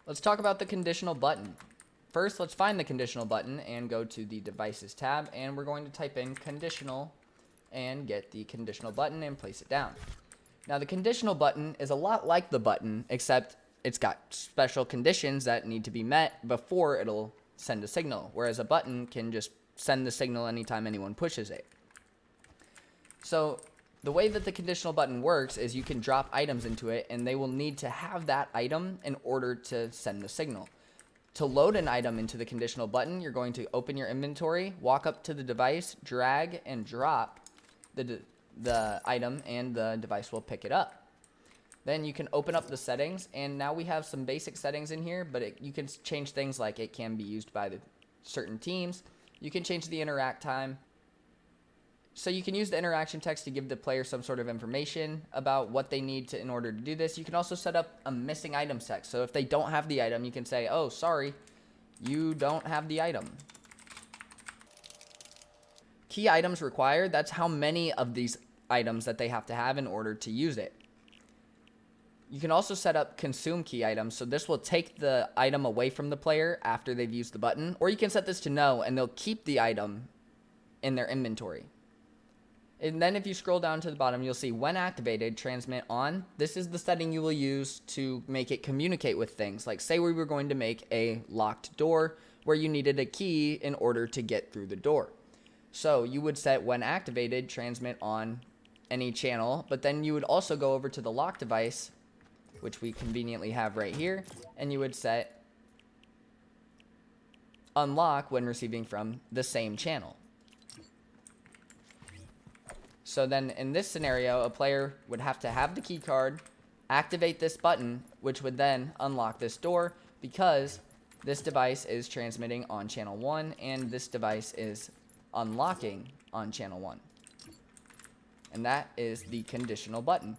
Let's talk about the conditional button. First, let's find the conditional button and go to the Devices tab, and we're going to type in conditional and get the conditional button and place it down. Now, the conditional button is a lot like the button, except it's got special conditions that need to be met before it'll send a signal, whereas a button can just send the signal anytime anyone pushes it. So the way that the conditional button works is you can drop items into it, and they will need to have that item in order to send the signal. To load an item into the conditional button, you're going to open your inventory, walk up to the device, drag and drop the item, and the device will pick it up. Then you can open up the settings, and now we have some basic settings in here, but you can change things like it can be used by the certain teams. You can change the interact time. So you can use the interaction text to give the player some sort of information about what they need to in order to do this. You can also set up a missing items text. So if they don't have the item, you can say, oh, sorry, you don't have the item. Key items required, that's how many of these items that they have to have in order to use it. You can also set up consume key items, so this will take the item away from the player after they've used the button, or you can set this to no, and they'll keep the item in their inventory. And then if you scroll down to the bottom, you'll see when activated, transmit on. This is the setting you will use to make it communicate with things. Like say we were going to make a locked door where you needed a key in order to get through the door. So you would set when activated, transmit on any channel, but then you would also go over to the lock device, which we conveniently have right here, and you would set unlock when receiving from the same channel. So then in this scenario, a player would have to have the key card, activate this button, which would then unlock this door because this device is transmitting on channel 1 and this device is unlocking on channel 1. And that is the conditional button.